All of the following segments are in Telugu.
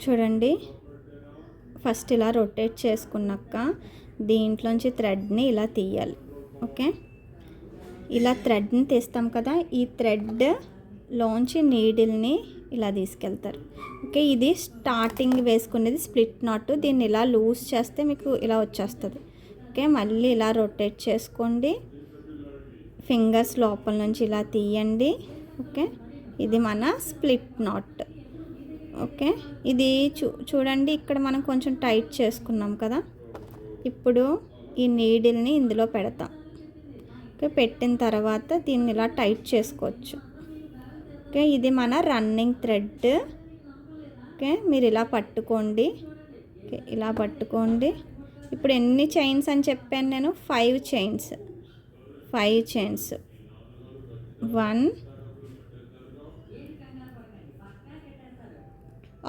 చూడండి, ఫస్ట్ ఇలా రొటేట్ చేసుకున్నాక దీంట్లోంచి థ్రెడ్ని ఇలా తీయాలి. ఓకే, ఇలా థ్రెడ్ని తీస్తాం కదా, ఈ థ్రెడ్లోంచి నీడిల్ని ఇలా తీసుకెళ్తారు. ఓకే, ఇది స్టార్టింగ్ వేసుకునేది స్ప్లిట్ నాట్. దీన్ని ఇలా లూజ్ చేస్తే మీకు ఇలా వచ్చేస్తుంది. ఓకే, మళ్ళీ ఇలా రొటేట్ చేసుకోండి, ఫింగర్స్ లోపల నుంచి ఇలా తీయండి. ఓకే, ఇది మన స్ప్లిట్ నాట్. ఓకే, ఇది చూడండి, ఇక్కడ మనం కొంచెం టైట్ చేసుకున్నాం కదా, ఇప్పుడు ఈ నీడిల్ని ఇందులో పెడతాం. ఓకే, పెట్టిన తర్వాత దీన్ని ఇలా టైట్ చేసుకోవచ్చు. ఓకే, ఇది మన రన్నింగ్ థ్రెడ్. ఓకే, మీరు ఇలా పట్టుకోండి. ఓకే, ఇలా పట్టుకోండి. ఇప్పుడు ఎన్ని చైన్స్ అని చెప్పాను నేను? 5 చైన్స్. 5 చైన్స్, 1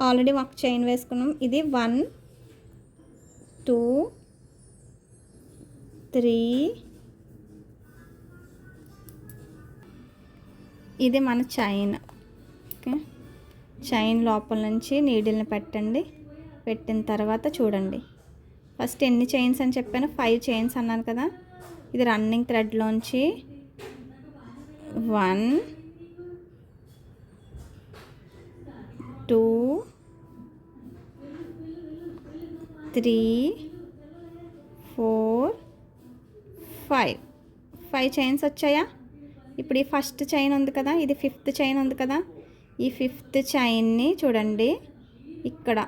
ఆల్రెడీ ఒక చైన్ వేసుకున్నాం. ఇది 1 2 3, ఇది మన చైన్. ఓకే, చైన్ లోపల నుంచి నీడిల్ని పెట్టండి. పెట్టిన తర్వాత చూడండి, ఫస్ట్ ఎన్ని చైన్స్ అని చెప్పాను? 5 చైన్స్ అన్నాను కదా. ఇది రన్నింగ్ థ్రెడ్లోంచి 1 2 3 4 5 చైన్స్ వచ్చాయా? ఇప్పుడు ఈ ఫస్ట్ చైన్ ఉంది కదా, ఇది 5th చైన్ ఉంది కదా, ఈ 5th చైన్ని చూడండి, ఇక్కడ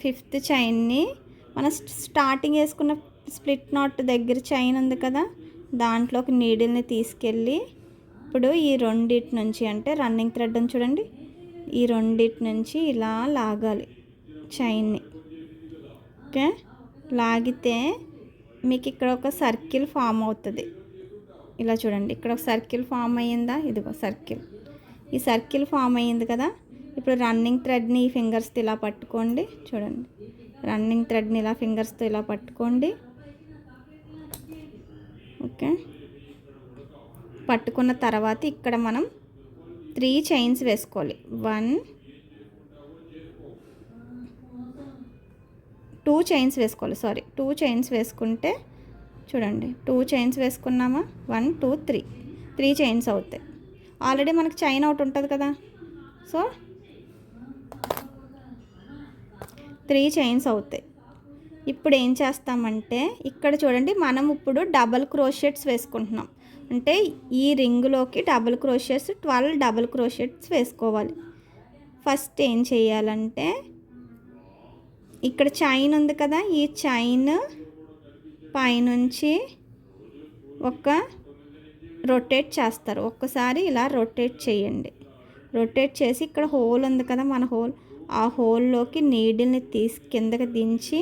5th చైన్ని మనం స్టార్టింగ్ వేసుకున్న స్ప్లిట్ నాట్ దగ్గర చైన్ ఉంది కదా, దాంట్లోకి నీడిల్ని తీసుకెళ్ళి ఇప్పుడు ఈ రెండిటి నుంచి, అంటే రన్నింగ్ థ్రెడ్ అని చూడండి, ఈ రెండిటి నుంచి ఇలా లాగాలి చైన్ని. ఓకే, లాగితే మీకు ఇక్కడ ఒక సర్కిల్ ఫామ్ అవుతుంది. ఇలా చూడండి, ఇక్కడ ఒక సర్కిల్ ఫామ్ అయ్యిందా? ఇదిగో సర్కిల్. ఈ సర్కిల్ ఫామ్ అయ్యింది కదా. ఇప్పుడు రన్నింగ్ థ్రెడ్ని ఈ ఫింగర్స్తో ఇలా పట్టుకోండి. చూడండి, రన్నింగ్ థ్రెడ్ని ఇలా ఫింగర్స్తో ఇలా పట్టుకోండి. ఓకే, పట్టుకున్న తర్వాత ఇక్కడ మనం 3 చైన్స్ వేసుకోవాలి. 2 చైన్స్ వేసుకోవాలి. 2 చైన్స్ వేసుకుంటే చూడండి, 2 చైన్స్ వేసుకున్నామా, 1 2 3 చైన్స్ అవుతాయి. ఆల్రెడీ మనకు చైన్ అవుట్ ఉంటుంది కదా, సో 3 చైన్స్ అవుతాయి. ఇప్పుడు ఏం చేస్తామంటే ఇక్కడ చూడండి, మనం ఇప్పుడు డబల్ క్రోషెట్స్ వేసుకుంటున్నాం. అంటే ఈ రింగులోకి డబల్ క్రోషెట్స్ 12 డబల్ క్రోషెట్స్ వేసుకోవాలి. ఫస్ట్ ఏం చేయాలంటే ఇక్కడ చైన్ ఉంది కదా, ఈ చైన్ పైనుంచి ఒక రొటేట్ చేస్తారు. ఒక్కసారి ఇలా రొటేట్ చేయండి. రొటేట్ చేసి ఇక్కడ హోల్ ఉంది కదా, మన హోల్, ఆ హోల్లోకి నీడిల్ని తీసి కిందకి దించి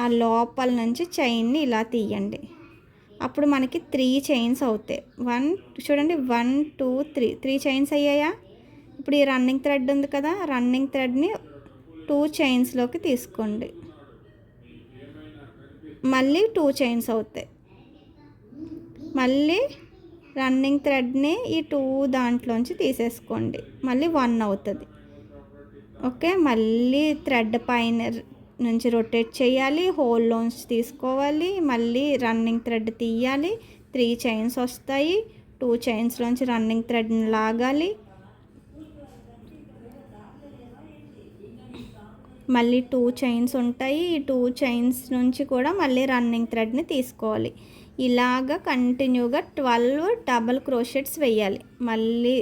ఆ లోపల నుంచి చైన్ని ఇలా తీయండి. అప్పుడు మనకి 3 చైన్స్ అవుతాయి. చూడండి, 1 2 3 చైన్స్ అయ్యాయా? ఇప్పుడు ఈ రన్నింగ్ థ్రెడ్ ఉంది కదా, రన్నింగ్ థ్రెడ్ని 2 చైన్స్లోకి తీసుకోండి. మళ్ళీ 2 చైన్స్ అవుతాయి. మళ్ళీ రన్నింగ్ థ్రెడ్ని ఈ 2 దాంట్లోంచి తీసేసుకోండి. మళ్ళీ 1 అవుతుంది. ఓకే, మళ్ళీ థ్రెడ్ పైన నుంచి రొటేట్ చేయాలి, హోల్లోంచి తీసుకోవాలి, మళ్ళీ రన్నింగ్ థ్రెడ్ తీయాలి, 3 చైన్స్ వస్తాయి. 2 చైన్స్లోంచి రన్నింగ్ థ్రెడ్ని లాగాలి, మళ్ళీ 2 చైన్స్ ఉంటాయి. ఈ 2 చైన్స్ నుంచి కూడా మళ్ళీ రన్నింగ్ థ్రెడ్ని తీసుకోవాలి. ఇలాగా కంటిన్యూగా 12 డబల్ క్రోషెట్స్ వేయాలి. మళ్ళీ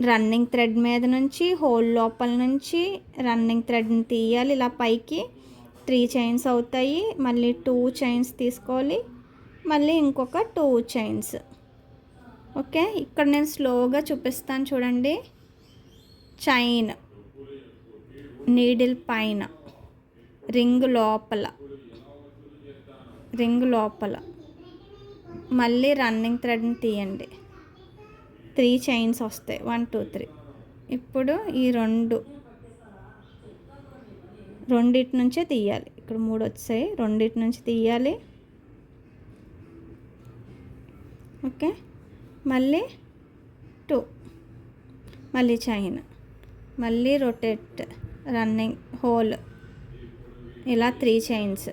రన్నింగ్ థ్రెడ్ మీద నుంచి హోల్ లోపల నుంచి రన్నింగ్ థ్రెడ్ని తీయాలి, ఇలా పైకి 3 చైన్స్ అవుతాయి. మళ్ళీ 2 చైన్స్ తీసుకోవాలి, మళ్ళీ ఇంకొక 2 చైన్స్. ఓకే, ఇక్కడ నేను స్లోగా చూపిస్తాను చూడండి. చైన్ నీడిల్ పైన, రింగ్ లోపల మళ్ళీ రన్నింగ్ థ్రెడ్ని తీయండి. 3 చైన్స్ వస్తాయి, 1 2 3. ఇప్పుడు ఈ రెండిటి నుంచే తీయాలి. ఇక్కడ 3 వచ్చాయి, రెండిటి నుంచి తీయాలి. ఓకే, మళ్ళీ 2, మళ్ళీ చైన్, మళ్ళీ రొటేట్, రన్నింగ్ హోల్, ఇలా 3 చైన్స్.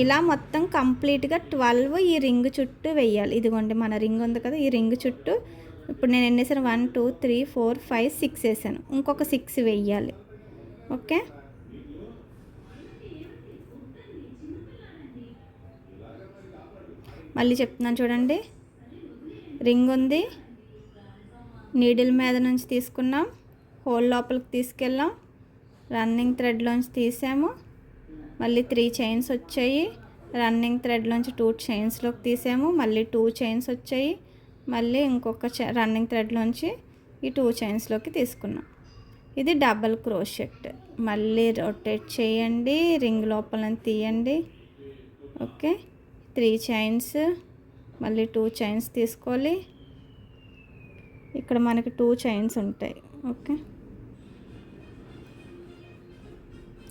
ఇలా మొత్తం కంప్లీట్గా 12 ఈ రింగ్ చుట్టూ వేయాలి. ఇదిగోండి మన రింగ్ ఉంది కదా, ఈ రింగ్ చుట్టూ ఇప్పుడు నేను ఎన్ని వేసాను, 1 2 3 4 5 6 వేసాను. ఇంకొక 6 వేయాలి. ఓకే, మళ్ళీ చెప్తున్నాను చూడండి. రింగ్ ఉంది, నీడిల్ మీద నుంచి తీసుకున్నాం, హోల్ లోపలికి తీసుకెళ్ళాం, రన్నింగ్ థ్రెడ్లోంచి తీసాము, మళ్ళీ 3 చైన్స్ వచ్చాయి, రన్నింగ్ థ్రెడ్లోంచి 2 చైన్స్లోకి తీసాము, మళ్ళీ 2 చైన్స్ వచ్చాయి, మళ్ళీ ఇంకొక రన్నింగ్ థ్రెడ్లోంచి ఈ 2 చైన్స్లోకి తీసుకున్నాం. ఇది డబల్ క్రోషెట్. మళ్ళీ రొటేట్ చేయండి, రింగ్ లోపల తీయండి. ఓకే, 3 చైన్స్, మళ్ళీ 2 చైన్స్ తీసుకోవాలి. ఇక్కడ మనకి 2 చైన్స్ ఉంటాయి. ఓకే,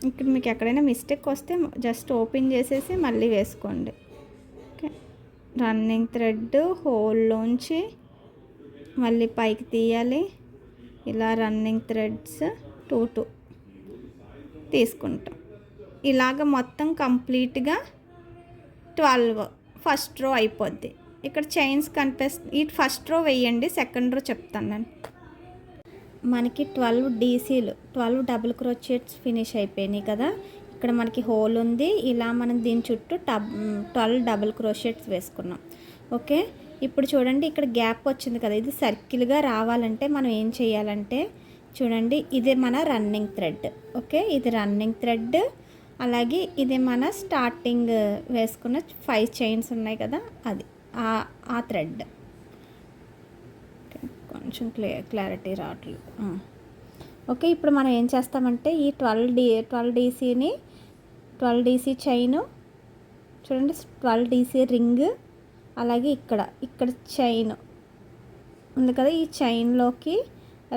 ఇక్కడ మీకు ఎక్కడైనా మిస్టేక్ వస్తే జస్ట్ ఓపెన్ చేసేసి మళ్ళీ వేసుకోండి. ఓకే, రన్నింగ్ థ్రెడ్ హోల్లోంచి మళ్ళీ పైకి తీయాలి. ఇలా రన్నింగ్ థ్రెడ్స్ 2 తీసుకుంటాం. ఇలాగ మొత్తం కంప్లీట్గా 12 ఫస్ట్ రో అయిపోద్ది. ఇక్కడ చైన్స్ కనిపిస్తుంది. ఈ ఫస్ట్ రో వేయండి, సెకండ్ రో చెప్తాను నేను. మనకి 12 డీసీలు, 12 డబుల్ క్రోచెట్స్ ఫినిష్ అయిపోయినాయి కదా. ఇక్కడ మనకి హోల్ ఉంది. ఇలా మనం దీని చుట్టూ 12 డబుల్ క్రోచెట్స్ వేసుకున్నాం. ఓకే, ఇప్పుడు చూడండి ఇక్కడ గ్యాప్ వచ్చింది కదా, ఇది సర్కిల్గా రావాలంటే మనం ఏం చేయాలంటే చూడండి, ఇది మన రన్నింగ్ థ్రెడ్. ఓకే, ఇది రన్నింగ్ థ్రెడ్. అలాగే ఇది మన స్టార్టింగ్ వేసుకున్న 5 చైన్స్ ఉన్నాయి కదా, అది ఆ థ్రెడ్. కొంచెం క్లారిటీ రావట్లేదు. ఓకే, ఇప్పుడు మనం ఏం చేస్తామంటే ఈ 12 డీసీని 12 డీసీ చైను చూడండి, 12 డీసీ రింగ్, అలాగే ఇక్కడ చైన్ ఉంది కదా, ఈ చైన్లోకి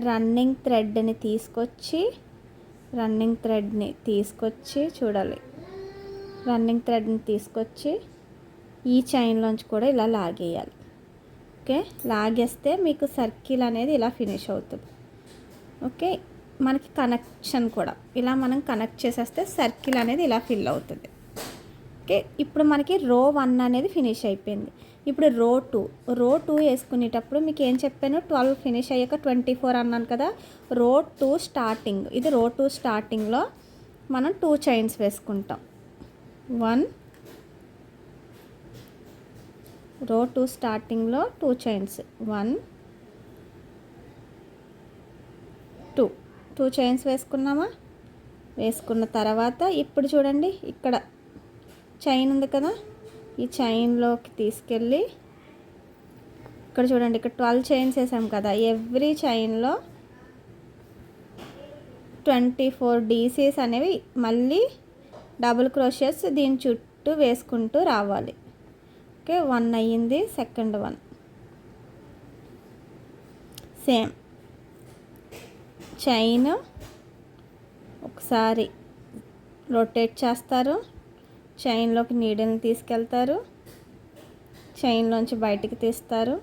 రన్నింగ్ థ్రెడ్ని తీసుకొచ్చి చూడాలి. రన్నింగ్ థ్రెడ్ని తీసుకొచ్చి ఈ చైన్లోంచి కూడా ఇలా లాగేయాలి. ఓకే, లాగేస్తే మీకు సర్కిల్ అనేది ఇలా ఫినిష్ అవుతుంది. ఓకే, మనకి కనెక్షన్ కూడా ఇలా మనం కనెక్ట్ చేసేస్తే సర్కిల్ అనేది ఇలా ఫిల్ అవుతుంది. ఓకే, ఇప్పుడు మనకి రో 1 అనేది ఫినిష్ అయిపోయింది. ఇప్పుడు రో 2 వేసుకునేటప్పుడు మీకు ఏం చెప్పాను, 12 ఫినిష్ అయ్యాక 24 అన్నాను కదా. రో 2 స్టార్టింగ్, ఇది రో 2 స్టార్టింగ్లో మనం 2 చైన్స్ వేసుకుంటాం. 1 రో 2 స్టార్టింగ్లో 2 చైన్స్, 1 2 చైన్స్ వేసుకున్నామా. వేసుకున్న తర్వాత ఇప్పుడు చూడండి ఇక్కడ చైన్ ఉంది కదా, ఈ చైన్లోకి తీసుకెళ్ళి ఇక్కడ చూడండి, ఇక్కడ 12 చైన్స్ వేసాం కదా, ఎవ్రీ చైన్లో 24 డీసీస్ అనేవి మళ్ళీ డబుల్ క్రోషెట్స్ దీని చుట్టూ వేసుకుంటూ రావాలి. ఓకే, 1 అయ్యింది, సెకండ్ 1 సేమ్ చైన్ ఒకసారి రొటేట్ చేస్తారు, చైన్లోకి నీడిల్ని తీసుకెళ్తారు, చైన్లోంచి బయటికి తీస్తారు,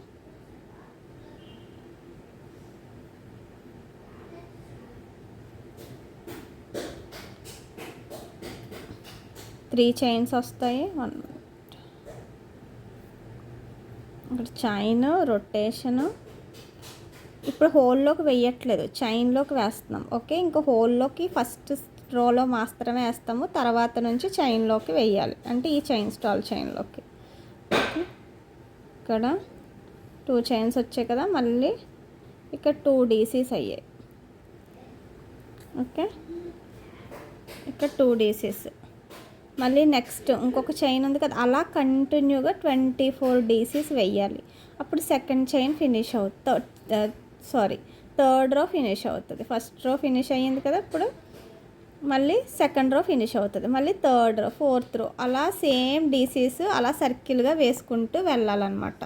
త్రీ చైన్స్ వస్తాయి. ఇక్కడ చైన్ రొటేషను. ఇప్పుడు హోల్లోకి వేయట్లేదు, చైన్లోకి వేస్తున్నాం. ఓకే, ఇంకా హోల్లోకి ఫస్ట్ రోలో మాత్రమే వేస్తాము, తర్వాత నుంచి చైన్లోకి వేయాలి, అంటే ఈ చైన్ స్టాల్ చైన్లోకి. ఇక్కడ 2 చైన్స్ వచ్చాయి కదా, మళ్ళీ ఇక్కడ 2 డీసీస్ అయ్యాయి. ఓకే, ఇక్కడ 2 డీసీస్, మళ్ళీ నెక్స్ట్ ఇంకొక చైన్ ఉంది కదా, అలా కంటిన్యూగా 24 డీసీస్ వేయాలి. అప్పుడు సెకండ్ చైన్ ఫినిష్ అవుతుంది, థర్డ్ రో ఫినిష్ అవుతుంది. ఫస్ట్ రో ఫినిష్ అయ్యింది కదా, ఇప్పుడు మళ్ళీ సెకండ్ రో ఫినిష్ అవుతుంది, మళ్ళీ థర్డ్ రో, ఫోర్త్ రో, అలా సేమ్ డీసీస్ అలా సర్కిల్గా వేసుకుంటూ వెళ్ళాలన్నమాట.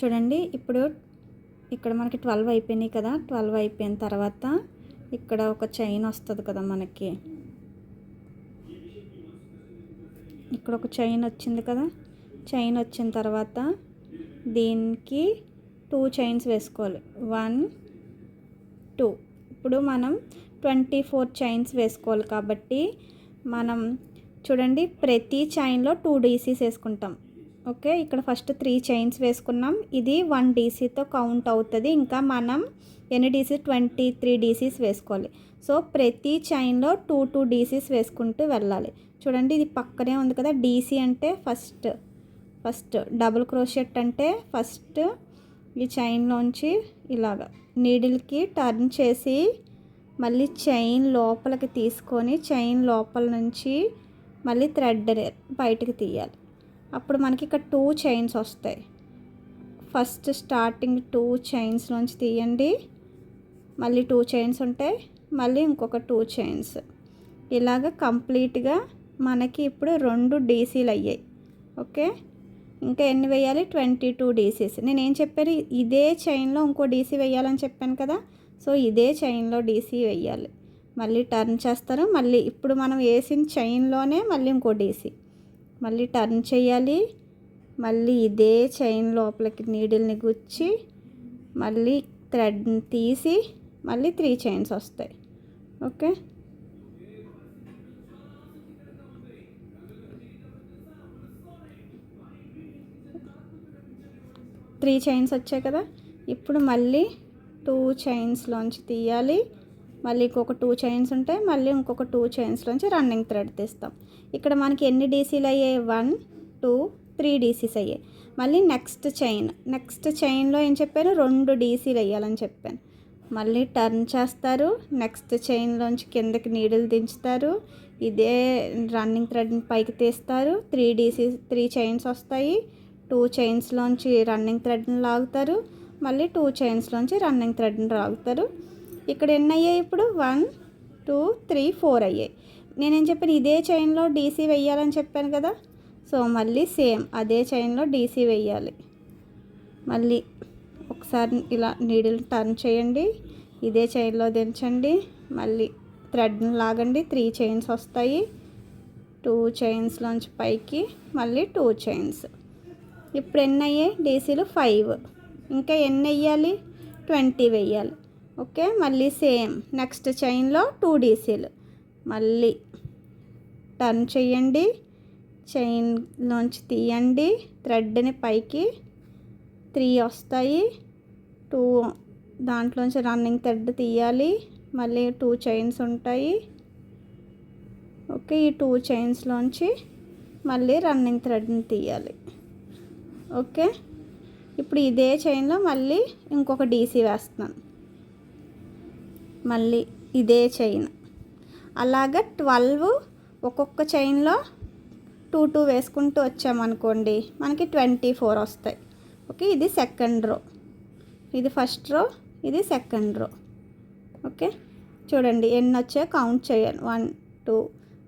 చూడండి ఇప్పుడు ఇక్కడ మనకి 12 అయిపోయినాయి కదా. 12 అయిపోయిన తర్వాత ఇక్కడ ఒక చైన్ వస్తుంది కదా మనకి, ఇక్కడ ఒక చైన్ వచ్చింది కదా. చైన్ వచ్చిన తర్వాత దీనికి 2 చైన్స్ వేసుకోవాలి, 1 2. ఇప్పుడు మనం 24 చైన్స్ వేసుకోవాలి కాబట్టి మనం చూడండి ప్రతి చైన్లో 2 డీసీస్ వేసుకుంటాం. ఓకే, ఇక్కడ ఫస్ట్ 3 చైన్స్ వేసుకున్నాం, ఇది 1 డీసీతో కౌంట్ అవుతుంది. ఇంకా మనం ఎన్ని డీసీ 23 డీసీస్ వేసుకోవాలి. సో ప్రతి చైన్లో 2 డీసీస్ వేసుకుంటూ వెళ్ళాలి. చూడండి ఇది పక్కనే ఉంది కదా, డీసీ అంటే ఫస్ట్ డబుల్ క్రోషెట్ అంటే ఫస్ట్ ఈ చైన్లోంచి ఇలాగ నీడిల్కి టర్న్ చేసి మళ్ళీ చైన్ లోపలికి తీసుకొని చైన్ లోపల నుంచి మళ్ళీ థ్రెడ్ బయటకు తీయాలి. అప్పుడు మనకి ఇక్కడ 2 చైన్స్ వస్తాయి. ఫస్ట్ స్టార్టింగ్ 2 చైన్స్ నుంచి తీయండి, మళ్ళీ 2 చైన్స్ ఉంటాయి, మళ్ళీ ఇంకొక 2 చైన్స్. ఇలాగ కంప్లీట్గా మనకి ఇప్పుడు 2 డీసీలు అయ్యాయి. ఓకే, ఇంకా ఎన్ని వేయాలి, 22 డీసీస్. నేనేం చెప్పాను, ఇదే చైన్లో ఇంకో డీసీ వేయాలని చెప్పాను కదా. సో ఇదే చైన్లో డీసీ వేయాలి, మళ్ళీ టర్న్ చేస్తారు. మళ్ళీ ఇప్పుడు మనం వేసిన చైన్లోనే మళ్ళీ ఇంకో డీసీ మళ్ళీ టర్న్ చేయాలి. మళ్ళీ ఇదే చైన్ లోపలికి నీడిల్ని గుచ్చి మళ్ళీ థ్రెడ్ని తీసి మళ్ళీ 3 చైన్స్ వస్తాయి. ఓకే, త్రీ చైన్స్ వచ్చాయి కదా. ఇప్పుడు మళ్ళీ 2 చైన్స్లోంచి తీయాలి, మళ్ళీ ఇంకొక 2 చైన్స్ ఉంటాయి, మళ్ళీ ఇంకొక 2 చైన్స్లోంచి రన్నింగ్ థ్రెడ్ తీస్తాం. ఇక్కడ మనకి ఎన్ని డీసీలు అయ్యాయి, 1 2 3 డీసీస్ అయ్యాయి. మళ్ళీ నెక్స్ట్ చైన్లో ఏం చెప్పాను, 2 డీసీలు వేయాలని చెప్పాను. మళ్ళీ టర్న్ చేస్తారు, నెక్స్ట్ చైన్లోంచి కిందకి నీడిల్ దించుతారు, ఇదే రన్నింగ్ థ్రెడ్ని పైకి తీస్తారు, 3 చైన్స్ వస్తాయి. 2 చైన్స్లోంచి రన్నింగ్ థ్రెడ్ని లాగుతారు, మళ్ళీ 2 చైన్స్లోంచి రన్నింగ్ థ్రెడ్ని లాగుతారు. ఇక్కడ ఎన్ని అయ్యాయి, ఇప్పుడు 1 2 3 4 అయ్యాయి. నేనేం చెప్పాను, ఇదే చైన్లో డీసీ వేయాలని చెప్పాను కదా. సో మళ్ళీ సేమ్ అదే చైన్లో డీసీ వేయాలి. మళ్ళీ ఒకసారి ఇలా నీడిల్ టర్న్ చేయండి, ఇదే చైన్లో దించండి, మళ్ళీ థ్రెడ్ని లాగండి, 3 చైన్స్ వస్తాయి. 2 చైన్స్లోంచి పైకి మళ్ళీ 2 చైన్స్. ఇప్పుడు ఎన్ని అయ్యాయి డీసీలు, 5. ఇంకా ఎన్ని వేయాలి, 20 వేయాలి. ఓకే, మళ్ళీ సేమ్ నెక్స్ట్ చైన్లో 2 డీసీలు. మళ్ళీ టర్న్ చేయండి, చైన్లోంచి తీయండి, థ్రెడ్ని పైకి 3 వస్తాయి. 2 దాంట్లోంచి రన్నింగ్ థ్రెడ్ తీయాలి, మళ్ళీ 2 చైన్స్ ఉంటాయి. ఓకే, ఈ 2 చైన్స్లోంచి మళ్ళీ రన్నింగ్ థ్రెడ్ని తీయాలి. ఓకే, ఇప్పుడు ఇదే చైన్లో మళ్ళీ ఇంకొక డీసీ వేస్తున్నాను, మళ్ళీ ఇదే చైన్. అలాగా 12 ఒక్కొక్క చైన్లో 2 వేసుకుంటూ వచ్చామనుకోండి, మనకి 24 వస్తాయి. ఓకే, ఇది సెకండ్ రో, ఇది ఫస్ట్ రో, ఇది సెకండ్ రో. ఓకే, చూడండి ఎన్ని వచ్చాయో కౌంట్ చేయాలి, 1 2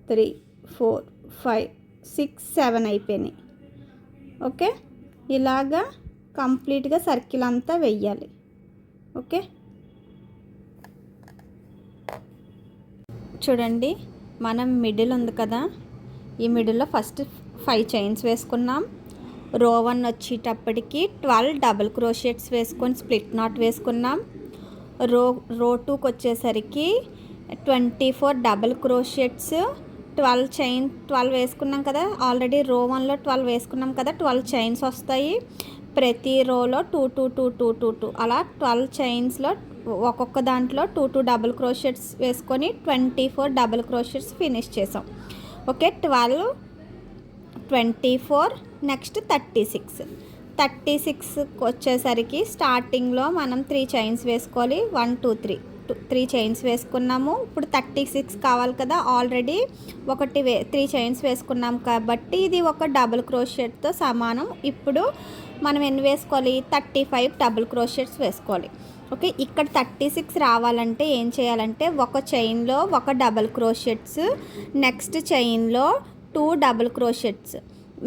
3 4 5 6 7 అయిపోయినాయి. ఓకే, ఇలాగా కంప్లీట్గా సర్కిల్ అంతా వెయ్యాలి. ఓకే, చూడండి మనం మిడిల్ ఉంది కదా, ఈ మిడిల్లో ఫస్ట్ 5 చైన్స్ వేసుకున్నాం. రో 1 వచ్చేటప్పటికి 12 డబుల్ క్రోషెట్స్ వేసుకొని స్ప్లిట్ నాట్ వేసుకున్నాం. రో 2కి వచ్చేసరికి 24 డబుల్ క్రోషెట్స్, 12 వేసుకున్నాం కదా. ఆల్రెడీ రో 1లో 12 వేసుకున్నాం కదా, 12 చైన్స్ వస్తాయి. ప్రతి రోలో 2 2 2 2 2 2 అలా 12 చైన్స్లో ఒక్కొక్క దాంట్లో 2 డబుల్ క్రోషెట్స్ వేసుకొని 24 డబుల్ క్రోషెట్స్ ఫినిష్ చేసాం. ఓకే, 12 24 నెక్స్ట్ 36కి వచ్చేసరికి స్టార్టింగ్లో మనం 3 చైన్స్ వేసుకోవాలి. 1 2 3 చైన్స్ వేసుకున్నాము. ఇప్పుడు 36 కావాలి కదా, ఆల్రెడీ 3 చైన్స్ వేసుకున్నాం కాబట్టి ఇది ఒక డబుల్ క్రోషెట్తో సమానం. ఇప్పుడు మనం ఎన్ని వేసుకోవాలి, 35 డబుల్ క్రోషెట్స్ వేసుకోవాలి. ఓకే, ఇక్కడ 36 రావాలంటే ఏం చేయాలంటే ఒక చైన్లో 1 డబుల్ క్రోషెట్స్, నెక్స్ట్ చైన్లో 2 డబుల్ క్రోషెట్స్,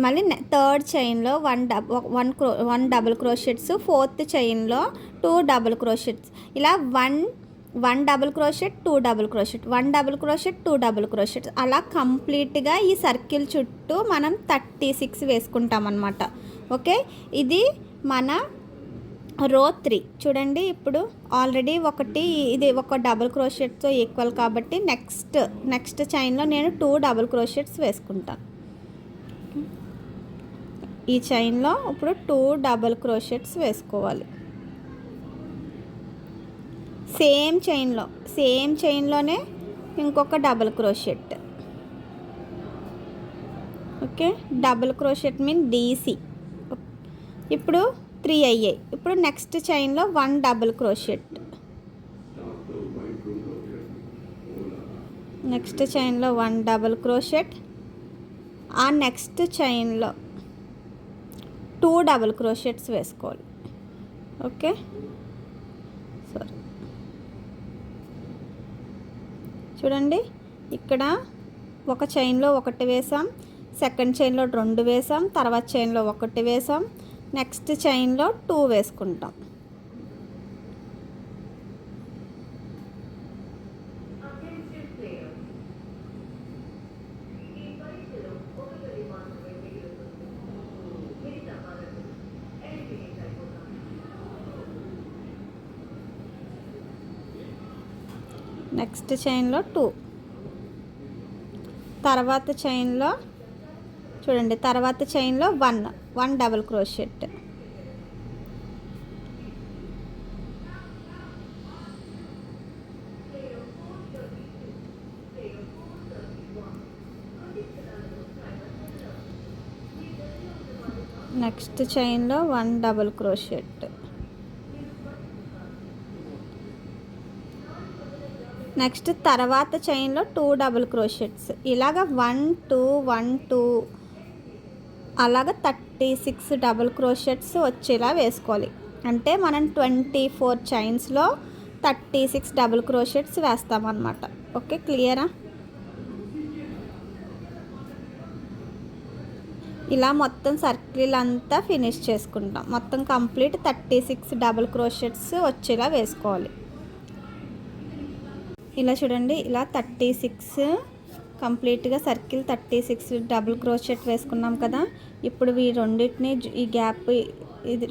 మళ్ళీ థర్డ్ చైన్లో 1 డబుల్ క్రోషెట్స్, ఫోర్త్ చైన్లో 2 డబుల్ క్రోషెట్స్, ఇలా 1 1 double crochet, 2 double crochet, 1 double crochet, 2 double crochet, అలా కంప్లీట్గా ఈ సర్కిల్ చుట్టూ మనం 36 వేసుకుంటాం అన్నమాట. ఓకే, ఇది మన రో 3. చూడండి, ఇప్పుడు ఆల్రెడీ ఇది ఒక డబుల్ క్రోషెట్తో ఈక్వల్ కాబట్టి నెక్స్ట్ చైన్లో నేను 2 డబుల్ క్రోషెట్స్ వేసుకుంటాను. ఈ చైన్లో ఇప్పుడు 2 డబుల్ క్రోషెట్స్ వేసుకోవాలి. సేమ్ చైన్లోనే ఇంకొక double crochet. Okay, double crochet mean DC. ఇప్పుడు 3 అయ్యాయి. ఇప్పుడు నెక్స్ట్ చైన్లో 1 డబుల్ క్రోషెట్, నెక్స్ట్ చైన్లో 1 డబుల్ క్రోషెట్, ఆ నెక్స్ట్ చైన్లో 2 డబుల్ క్రోషెట్స్ వేసుకోవాలి. ఓకే, సారీ, చూడండి, ఇక్కడ ఒక చైన్లో 1 వేసాం, సెకండ్ చైన్లో 2 వేసాం, తర్వాత చైన్లో 1 వేసాం, నెక్స్ట్ చైన్లో 2 వేసుకుంటాం. నెక్స్ట్ చైన్లో 2, తర్వాత చైన్లో చూడండి, తర్వాత చైన్లో 1 డబుల్ క్రోషెట్, నెక్స్ట్ చైన్లో 1 డబుల్ క్రోషెట్, నెక్స్ట్ తర్వాత చైన్లో 2 డబుల్ క్రోషెట్స్. ఇలాగ 1 2 1 2 అలాగ 36 డబుల్ క్రోషెట్స్ వచ్చేలా వేసుకోవాలి. అంటే మనం 24 చైన్స్లో 36 డబుల్ క్రోషెట్స్ వేస్తామన్నమాట. ఓకే, క్లియరా? ఇలా మొత్తం సర్కిల్ అంతా ఫినిష్ చేసుకుంటాం. మొత్తం కంప్లీట్ 36 డబుల్ క్రోషెట్స్ వచ్చేలా వేసుకోవాలి. ఇలా చూడండి, ఇలా 36 కంప్లీట్గా సర్కిల్ 36 డబుల్ క్రోషెట్ వేసుకున్నాం కదా. ఇప్పుడు ఈ గ్యాప్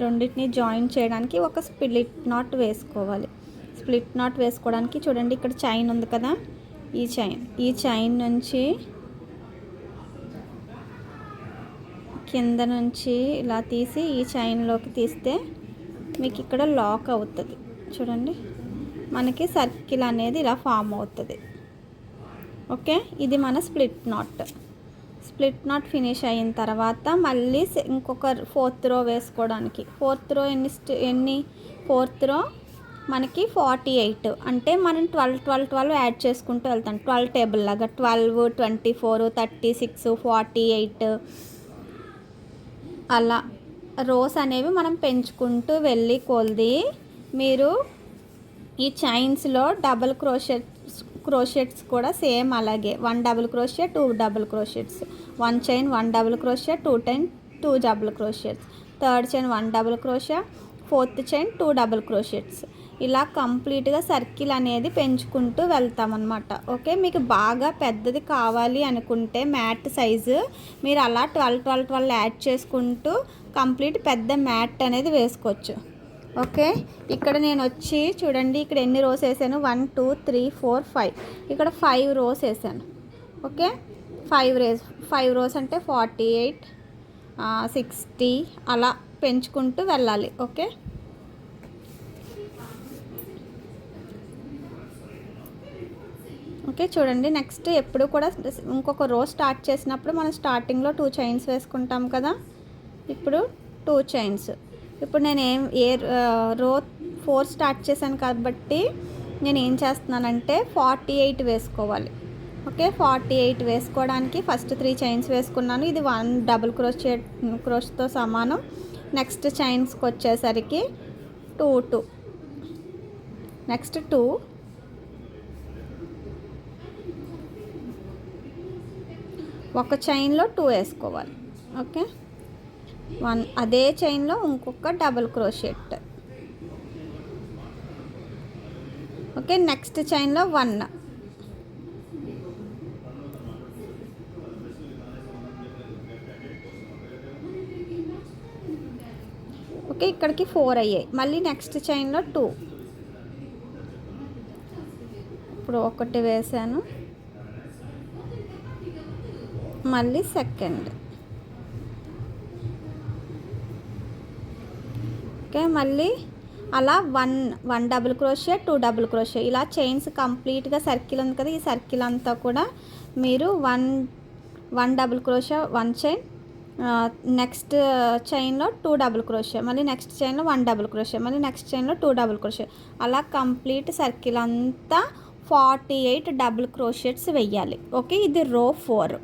రెండింటిని జాయిన్ చేయడానికి ఒక స్ప్లిట్ నాట్ వేసుకోవాలి. స్ప్లిట్ నాట్ వేసుకోవడానికి చూడండి, ఇక్కడ చైన్ ఉంది కదా, ఈ చైన్ నుంచి కింద నుంచి ఇలా తీసి ఈ చైన్లోకి తీస్తే మీకు ఇక్కడ లాక్ అవుతుంది. చూడండి, మనకి సర్కిల్ అనేది ఇలా ఫామ్ అవుతుంది. ఓకే, ఇది మన స్ప్లిట్ నాట్ ఫినిష్ అయిన తర్వాత మళ్ళీ ఇంకొక 4th రో వేసుకోవడానికి. 4th రో ఫోర్త్ రో మనకి 48, అంటే మనం 12 12 12 యాడ్ చేసుకుంటూ వెళ్తాం. 12 టేబుల్ లాగా 12 24 36 48 అలా రోస్ అనేవి మనం పెంచుకుంటూ వెళ్ళి కొలిది మీరు ఈ చైన్స్లో డబుల్ క్రోషెట్స్ కూడా సేమ్ అలాగే 1 double crochet, 2 double crochets, 1 chain 1 double crochet, 2 double crochets, third chain 1 double crochet, 4th chain 2 double crochets. ఇలా కంప్లీట్గా సర్కిల్ అనేది పెంచుకుంటూ వెళ్తామన్నమాట. ఓకే, మీకు బాగా పెద్దది కావాలి అనుకుంటే మ్యాట్ సైజు మీరు అలా 12 12 12 యాడ్ చేసుకుంటూ కంప్లీట్ పెద్ద మ్యాట్ అనేది వేసుకోవచ్చు. ఓకే, ఇక్కడ నేను వచ్చి చూడండి, ఇక్కడ ఎన్ని రోస్ వేసాను, 1 2 3 4 5, ఇక్కడ 5 రోస్ వేసాను. ఓకే, 5 రోస్ అంటే 48 60 అలా పెంచుకుంటూ వెళ్ళాలి. ఓకే, చూడండి, నెక్స్ట్ ఎప్పుడు కూడా ఇంకొక రో స్టార్ట్ చేసినప్పుడు మనం స్టార్టింగ్లో 2 చైన్స్ వేసుకుంటాం కదా. ఇప్పుడు 2 చైన్స్. ఇప్పుడు నేను రో 4 స్టార్ట్ చేశాను కాబట్టి నేను ఏం చేస్తున్నానంటే 48 వేసుకోవాలి. ఓకే, 48 వేసుకోవడానికి ఫస్ట్ 3 చైన్స్ వేసుకున్నాను. ఇది 1 డబుల్ క్రోష్తో సమానం. నెక్స్ట్ చైన్స్కి వచ్చేసరికి 2 2, నెక్స్ట్ 2, ఒక చైన్లో 2 వేసుకోవాలి. ఓకే, 1 అదే చైన్లో ఇంకొక డబుల్ క్రోషెట్. ఓకే, నెక్స్ట్ చైన్లో 1. ఓకే, ఇక్కడికి 4 అయ్యాయి. మళ్ళీ నెక్స్ట్ చైన్లో 2. ఇప్పుడు ఒకటి వేసాను, మళ్ళీ సెకండ్. ఓకే, మళ్ళీ అలా 1 డబుల్ క్రోషే, 2 డబుల్ క్రోషే, ఇలా చైన్స్ కంప్లీట్గా సర్కిల్ ఉంది కదా, ఈ సర్కిల్ అంతా కూడా మీరు 1 డబుల్ క్రోషే 1 చైన్, నెక్స్ట్ చైన్లో 2 డబుల్ క్రోషే, మళ్ళీ నెక్స్ట్ చైన్లో 1 డబుల్ క్రోషే, మళ్ళీ నెక్స్ట్ చైన్లో 2 డబుల్ క్రోషే, అలా కంప్లీట్ సర్కిల్ అంతా 48 డబుల్ క్రోషెట్స్ వెయ్యాలి. ఓకే, ఇది రో 4.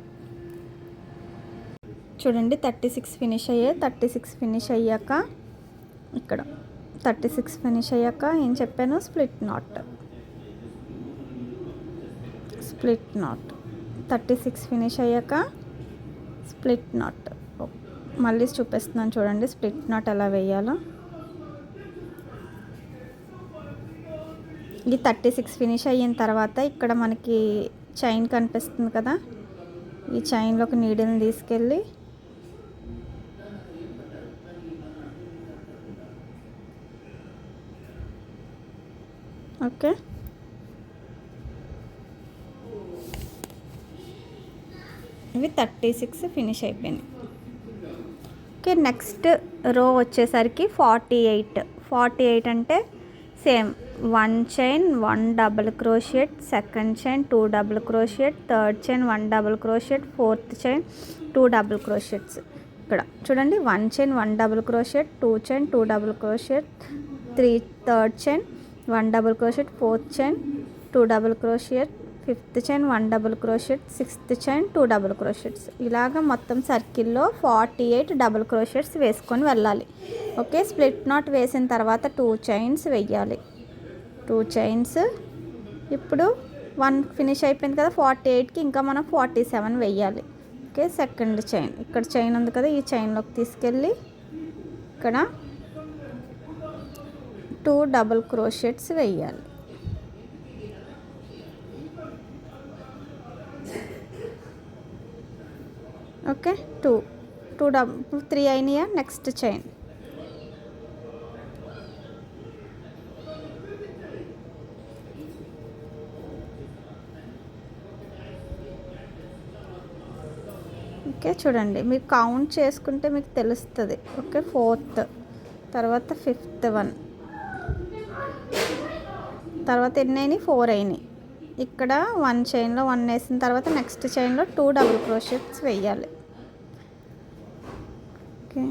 చూడండి 36 ఫినిష్ అయ్యాయి. 36 ఫినిష్ అయ్యాక ఇక్కడ 36 ఫినిష్ అయ్యాక ఏం చెప్పాను, స్ప్లిట్ నాట్. 36 ఫినిష్ అయ్యాక స్ప్లిట్ నాట్. మళ్ళీ చూపిస్తున్నాను చూడండి స్ప్లిట్ నాట్ ఎలా వేయాలో. ఈ 36 ఫినిష్ అయిన తర్వాత ఇక్కడ మనకి చైన్ కనిపిస్తుంది కదా, ఈ చైన్లోకి నీడిల్ని తీసుకెళ్ళి ఓకే, ఇవి 36 ఫినిష్ అయిపోయింది. ఓకే, నెక్స్ట్ రో వచ్చేసరికి 48 అంటే same 1 chain 1 double crochet, second chain 2 double crochet, third chain 1 double crochet, fourth chain 2 double crochets. ఇక్కడ చూడండి 1 chain 1 double crochet, 2 chain 2 double crochet, third chain 1 double crochet, fourth chain 2 double crochet, fifth chain 1 double crochet, sixth chain 2 double crochets. ఇలాగ మొత్తం సర్కిల్లో 48 డబుల్ క్రోషెట్స్ వేసుకొని వెళ్ళాలి. ఓకే, స్ప్లిట్ నాట్ వేసిన తర్వాత 2 చైన్స్ వెయ్యాలి. 2 చైన్స్. ఇప్పుడు 1 ఫినిష్ అయిపోయింది కదా, 48కి ఇంకా మనం 47 వెయ్యాలి. ఓకే, సెకండ్ చైన్, ఇక్కడ చైన్ ఉంది కదా, ఈ చైన్లోకి తీసుకెళ్ళి ఇక్కడ 2 డబుల్ క్రోషెట్స్ వెయ్యాలి. ఓకే, 3 అయినాయా, నెక్స్ట్ చైన్. ఓకే, చూడండి మీరు కౌంట్ చేసుకుంటే మీకు తెలుస్తుంది. ఓకే, 4th, తర్వాత 5th 1, తర్వాత ఎన్ని అయినాయి, 4 అయినాయి. ఇక్కడ 1 చైన్లో 1 వేసిన తర్వాత నెక్స్ట్ చైన్లో 2 డబుల్ క్రోషెట్స్ వెయ్యాలి. ఓకే,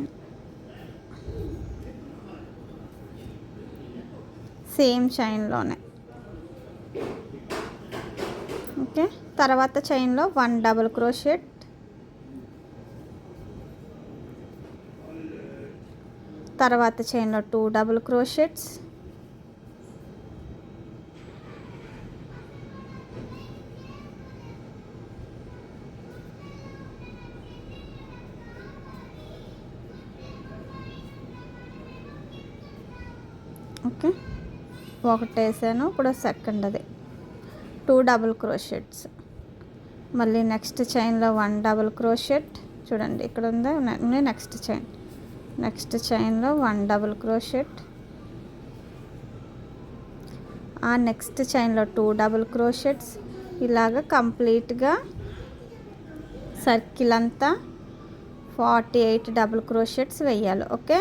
సేమ్ చైన్లోనే. ఓకే, తర్వాత చైన్లో 1 డబుల్ క్రోషెట్, తర్వాత చైన్లో 2 డబుల్ క్రోషెట్స్, ఓకే, ఒకటి వేసాను. ఇప్పుడు సెకండ్ అది 2 డబుల్ క్రోషెట్స్, మళ్ళీ నెక్స్ట్ చైన్లో 1 డబుల్ క్రోషెట్. చూడండి ఇక్కడ ఉందా, నెక్స్ట్ చైన్లో 1 డబుల్ క్రోషెట్, ఆ నెక్స్ట్ చైన్లో 2 డబుల్ క్రోషెట్స్. ఇలాగ కంప్లీట్గా సర్కిల్ అంతా 48 డబుల్ క్రోషెట్స్ వెయ్యాలి. ఓకే,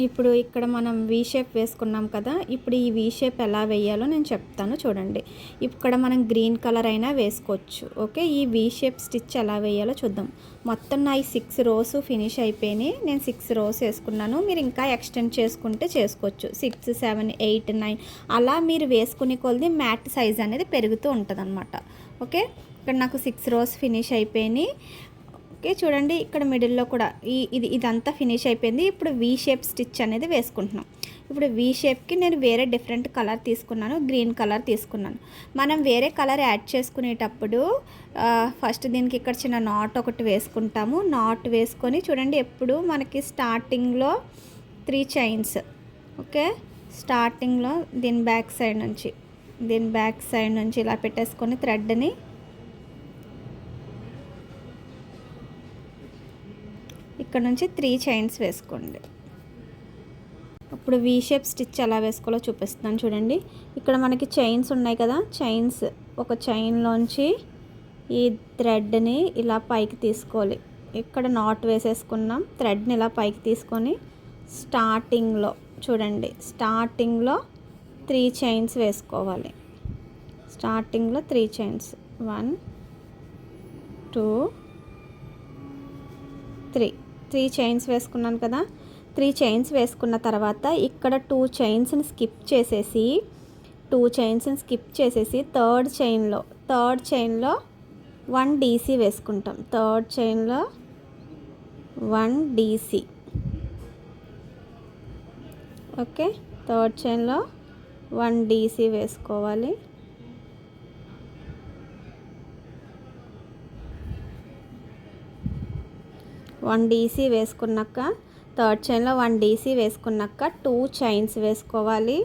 ఇప్పుడు ఇక్కడ మనం వీ షేప్ వేసుకున్నాం కదా, ఇప్పుడు ఈ వీ షేప్ ఎలా వేయాలో నేను చెప్తాను చూడండి. ఇక్కడ మనం గ్రీన్ కలర్ అయినా వేసుకోవచ్చు. ఓకే, ఈ వీ షేప్ స్టిచ్ ఎలా వేయాలో చూద్దాం. మొత్తం నా ఈ 6 రోస్ ఫినిష్ అయిపోయినాయి. నేను 6 రోస్ వేసుకున్నాను. మీరు ఇంకా ఎక్స్టెండ్ చేసుకుంటే చేసుకోవచ్చు. 6, 7, 8, 9 అలా మీరు వేసుకునే కొలది మ్యాట్ సైజ్ అనేది పెరుగుతూ ఉంటుంది అనమాట. ఓకే, ఇక్కడ నాకు 6 రోస్ ఫినిష్ అయిపోయినాయి. ఓకే, చూడండి ఇక్కడ మిడిల్లో కూడా ఇదంతా ఫినిష్ అయిపోయింది. ఇప్పుడు వీ షేప్ స్టిచ్ అనేది వేసుకుంటున్నాం. ఇప్పుడు వీ షేప్కి నేను వేరే డిఫరెంట్ కలర్ తీసుకున్నాను, గ్రీన్ కలర్ తీసుకున్నాను. మనం వేరే కలర్ యాడ్ చేసుకునేటప్పుడు ఫస్ట్ దీనికి ఇక్కడ చిన్న నాట్ ఒకటి వేసుకుంటాము. నాట్ వేసుకొని చూడండి, ఎప్పుడు మనకి స్టార్టింగ్లో 3 చైన్స్. ఓకే, స్టార్టింగ్లో దీని బ్యాక్ సైడ్ నుంచి ఇలా పెట్టేసుకొని థ్రెడ్ని ఇక్కడ నుంచి 3 చైన్స్ వేసుకోండి. ఇప్పుడు వీ షేప్ స్టిచ్ ఎలా వేసుకోవాలో చూపిస్తున్నాను చూడండి. ఇక్కడ మనకి చైన్స్ ఉన్నాయి కదా, చైన్స్ ఒక చైన్లోంచి ఈ థ్రెడ్ని ఇలా పైకి తీసుకోవాలి. ఇక్కడ నాట్ వేసేసుకున్నాం. థ్రెడ్ని ఇలా పైకి తీసుకొని స్టార్టింగ్లో చూడండి, స్టార్టింగ్లో 3 చైన్స్ వేసుకోవాలి. స్టార్టింగ్లో 3 చైన్స్, 1, 2, 3 చైన్స్ వేసుకున్నాను కదా. 3 చైన్స్ వేసుకున్న తర్వాత ఇక్కడ 2 చైన్స్ని స్కిప్ చేసేసి థర్డ్ చైన్లో 1 DC వేసుకుంటాం. థర్డ్ చైన్లో 1 DC. ఓకే, థర్డ్ చైన్లో 1 DC వేసుకోవాలి. వన్ DC వేసుకున్నాక థర్డ్ చైన్లో 1 DC వేసుకున్నాక 2 చైన్స్ వేసుకోవాలి.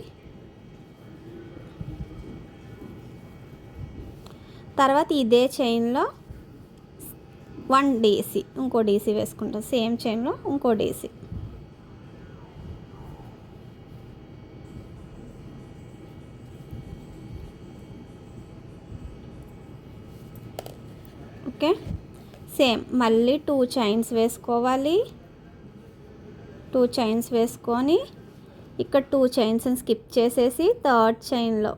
తర్వాత ఇదే చైన్లో 1 DC, ఇంకో DC వేసుకుంటాం. సేమ్ చైన్లో ఇంకో DC. ఓకే, సేమ్ మళ్ళీ 2 చైన్స్ వేసుకోవాలి. 2 చైన్స్ వేసుకొని ఇక్కడ 2 చైన్స్ని స్కిప్ చేసేసి థర్డ్ చైన్లో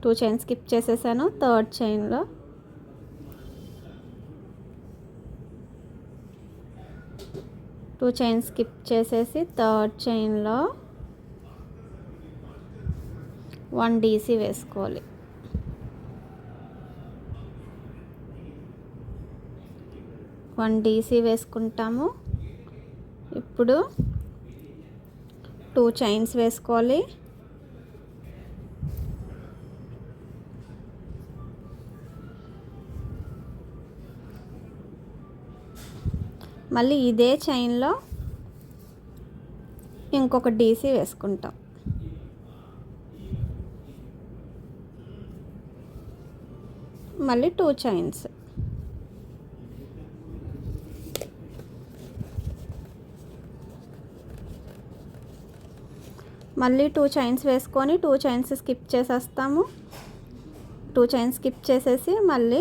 2 చైన్స్ స్కిప్ చేసేసాను. థర్డ్ చైన్లో 2 చైన్స్ స్కిప్ చేసేసి థర్డ్ చైన్లో 1 DC వేసుకోవాలి. 1 DC వేసుకుంటాము. ఇప్పుడు 2 చైన్స్ వేసుకోవాలి. మళ్ళీ ఇదే చైన్లో ఇంకొక DC వేసుకుంటాం. మళ్ళీ 2 చైన్స్. మళ్ళీ 2 చైన్స్ వేసుకొని 2 చైన్స్ స్కిప్ చేసేస్తాము. 2 చైన్స్ స్కిప్ చేసేసి మళ్ళీ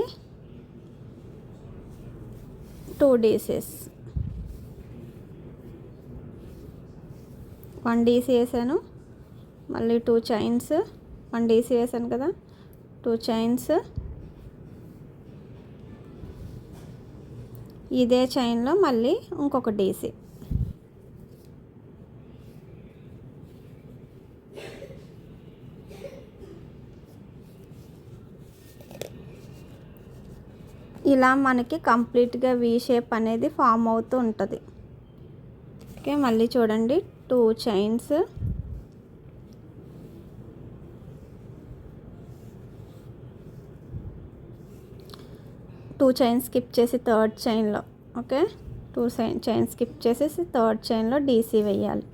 2 DCs. 1 DC వేసాను. మళ్ళీ 2 చైన్స్, 1 DC వేసాను కదా, 2 చైన్స్. ఇదే చైన్లో మళ్ళీ ఇంకొక DC. ఇలా మనకి కంప్లీట్గా వీ షేప్ అనేది ఫామ్ అవుతూ ఉంటుంది. ఓకే, మళ్ళీ చూడండి 2 చైన్స్, 2 చైన్స్ స్కిప్ చేసి థర్డ్ చైన్లో, ఓకే 2 చైన్స్ స్కిప్ చేసేసి థర్డ్ చైన్లో DC వేయాలి.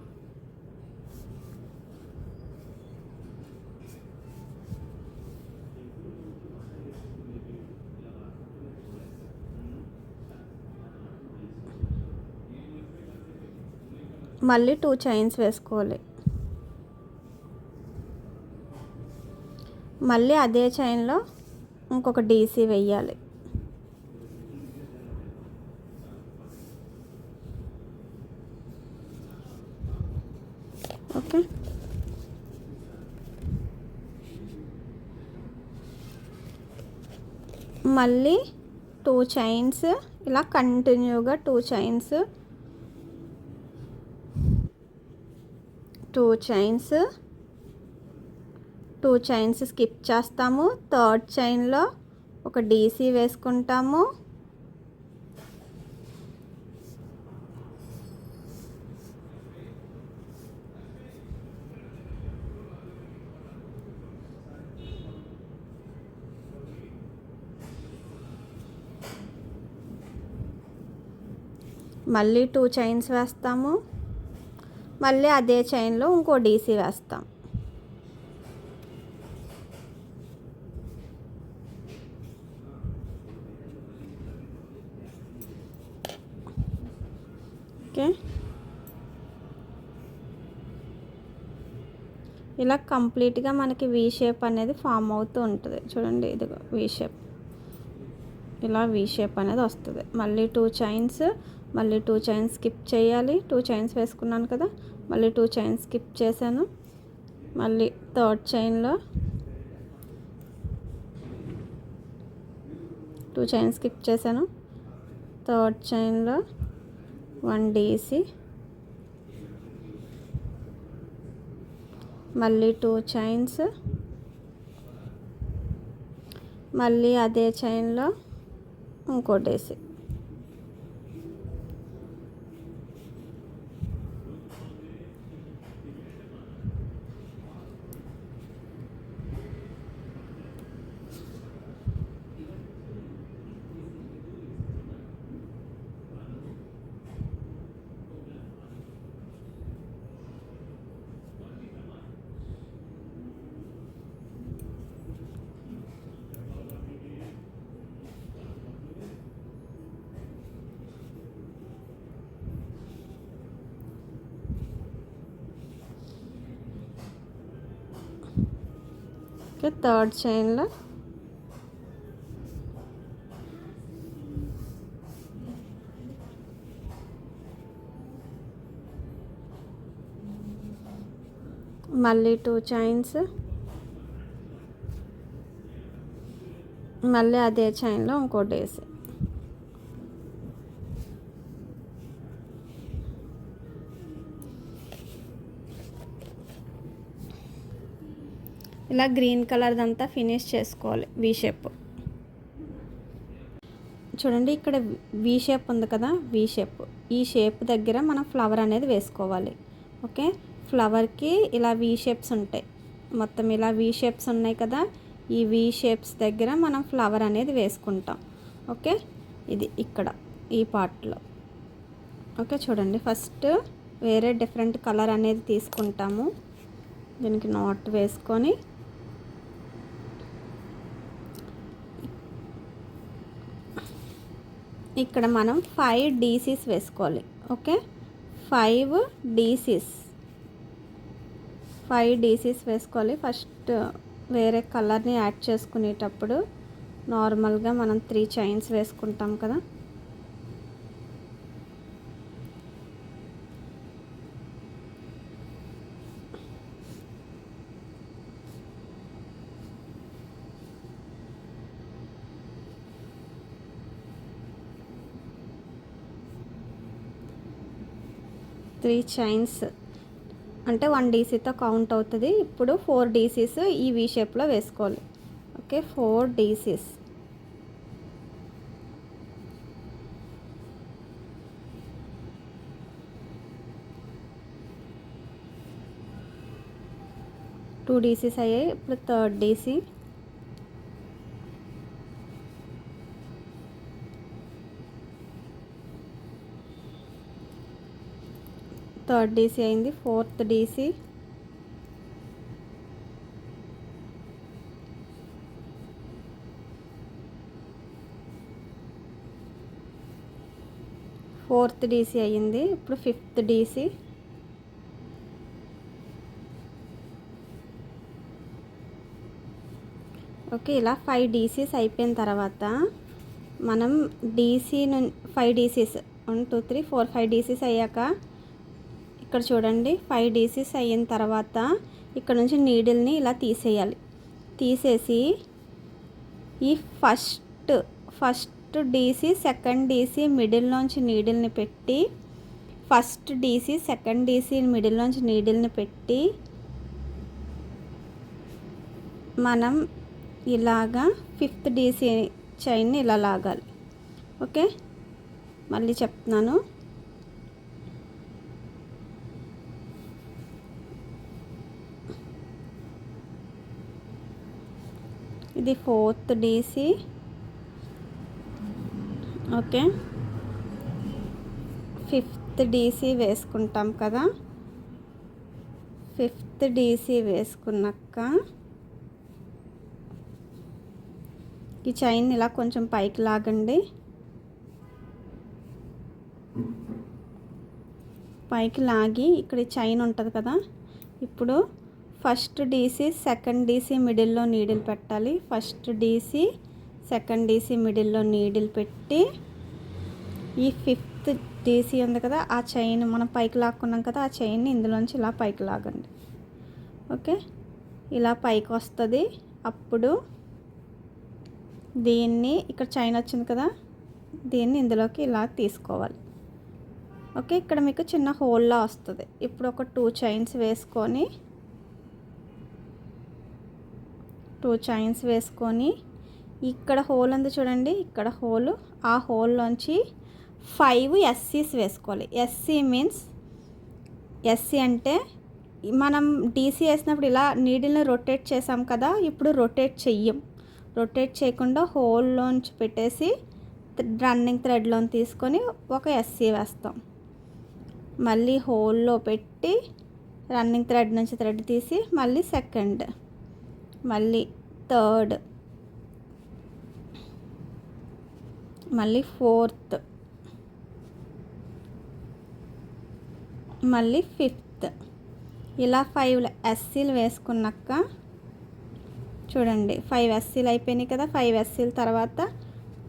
మళ్ళీ 2 చైన్స్ వేసుకోవాలి. మళ్ళీ అదే చైన్లో ఇంకొక DC వేయాలి. మళ్ళీ 2 చైన్స్ ఇలా కంటిన్యూగా 2 చైన్స్ స్కిప్ చేస్తాము. థర్డ్ చైన్లో ఒక డీసీ వేసుకుంటాము. మళ్ళీ 2 చైన్స్ వేస్తాము. మళ్ళీ అదే చైన్లో ఇంకో డీసీ వేస్తాం. ఓకే, ఇలా కంప్లీట్గా మనకి వీ షేప్ అనేది ఫామ్ అవుతూ ఉంటుంది. చూడండి, ఇదిగో వీ షేప్, ఇలా వీ షేప్ అనేది వస్తుంది. మళ్ళీ 2 చైన్స్, మళ్ళీ 2 చైన్స్ స్కిప్ చేయాలి. 2 చైన్స్ వేసుకున్నాను కదా, మళ్ళీ 2 చైన్స్ స్కిప్ చేశాను. మళ్ళీ థర్డ్ చైన్లో 2 చైన్స్ స్కిప్ చేశాను. థర్డ్ చైన్లో 1 డీసీ, మళ్ళీ 2 చైన్స్, మళ్ళీ అదే చైన్లో ఇంకో డీసీ. ఓకే, థర్డ్ చైన్లో మళ్ళీ 2 చైన్స్, మళ్ళీ అదే చైన్లో ఇంకోటి వేసి ఇలా గ్రీన్ కలర్దంతా ఫినిష్ చేసుకోవాలి. వీ షేప్ చూడండి, ఇక్కడ వీ షేప్ ఉంది కదా, వీ షేప్, ఈ షేప్ దగ్గర మనం ఫ్లవర్ అనేది వేసుకోవాలి. ఓకే, ఫ్లవర్కి ఇలా వీ షేప్స్ ఉంటాయి. మొత్తం ఇలా వీ షేప్స్ ఉన్నాయి కదా, ఈ వీ షేప్స్ దగ్గర మనం ఫ్లవర్ అనేది వేసుకుంటాం. ఓకే, ఇది ఇక్కడ ఈ పార్ట్లో. ఓకే, చూడండి, ఫస్ట్ వేరే డిఫరెంట్ కలర్ అనేది తీసుకుంటాము. దీనికి నాట్ వేసుకొని ఇక్కడ మనం 5 డీసీస్ వేసుకోవాలి. ఓకే, 5 డీసీస్ వేసుకోవాలి. ఫస్ట్ వేరే కలర్ని యాడ్ చేసుకునేటప్పుడు నార్మల్గా మనం 3 చైన్స్ వేసుకుంటాం కదా, త్రీ చైన్స్ అంటే 1 డీసీతో కౌంట్ అవుతుంది. ఇప్పుడు 4 డీసీస్ ఈ వీ షేప్లో వేసుకోవాలి. Okay, 4 DCs. టూ డీసీస్ అయ్యాయి. ఇప్పుడు థర్డ్ డీసీ, థర్డ్ డీసీ అయింది. ఫోర్త్ డీసీ, ఫోర్త్ డీసీ అయ్యింది. ఇప్పుడు ఫిఫ్త్ డీసీ, ఓకే, ఇలా 5 డీసీస్ అయిపోయిన తర్వాత మనం డీసీ 5 డీసీస్ 1 2 3 4 5 డీసీస్ అయ్యాక ఇక్కడ చూడండి 5 డీసీస్ అయిన తర్వాత ఇక్కడ నుంచి నీడిల్ని ఇలా తీసేయాలి. తీసేసి ఈ first first DC second DC మిడిల్లోంచి నీడిల్ని పెట్టి, ఫస్ట్ డీసీ సెకండ్ డీసీ మిడిల్లోంచి నీడిల్ని పెట్టి మనం ఇలాగా ఫిఫ్త్ డీసీ చైన్ని ఇలా లాగాలి. ఓకే, మళ్ళీ చెప్తున్నాను. ఇది fourth DC. Okay, fifth DC వేసుకుంటాం కదా. ఫిఫ్త్ డీసీ వేసుకున్నాక ఈ చైన్ ఇలా కొంచెం పైకి లాగండి. పైకి లాగి ఇక్కడ చైన్ ఉంటుంది కదా, ఇప్పుడు ఫస్ట్ డీసీ సెకండ్ డీసీ మిడిల్లో నీడిల్ పెట్టాలి. ఫస్ట్ డీసీ సెకండ్ డీసీ మిడిల్లో నీడిల్ పెట్టి ఈ ఫిఫ్త్ డీసీ ఉంది కదా, ఆ చైన్ మనం పైకి లాక్కున్నాం కదా, ఆ చైన్ని ఇందులోంచి ఇలా పైకి లాగండి. ఓకే, ఇలా పైకి వస్తుంది. అప్పుడు దీన్ని ఇక్కడ చైన్ వచ్చింది కదా, దీన్ని ఇందులోకి ఇలా తీసుకోవాలి. ఓకే, ఇక్కడ మీకు చిన్న హోల్లా వస్తుంది. ఇప్పుడు ఒక 2 చైన్స్ వేసుకొని, 2 చైన్స్ వేసుకొని ఇక్కడ హోల్ ఉంది చూడండి, ఇక్కడ హోలు, ఆ హోల్లోంచి 5 ఎస్సీస్ వేసుకోవాలి. ఎస్సీ మీన్స్, ఎస్సీ అంటే మనం డీసీ వేసినప్పుడు ఇలా నీడిల్ని రొటేట్ చేసాం కదా, ఇప్పుడు రొటేట్ చెయ్యం. రొటేట్ చేయకుండా హోల్లోంచి పెట్టేసి రన్నింగ్ థ్రెడ్లో తీసుకొని ఒక ఎస్సీ వేస్తాం. మళ్ళీ హోల్లో పెట్టి రన్నింగ్ థ్రెడ్ నుంచి థ్రెడ్ తీసి మళ్ళీ సెకండ్, మళ్ళీ థర్డ్, మళ్ళీ ఫోర్త్, మళ్ళీ ఫిఫ్త్. ఇలా 5 ఎస్సీలు వేసుకున్నాక చూడండి 5 ఎస్సీలు అయిపోయినాయి కదా. 5 ఎస్సీల తర్వాత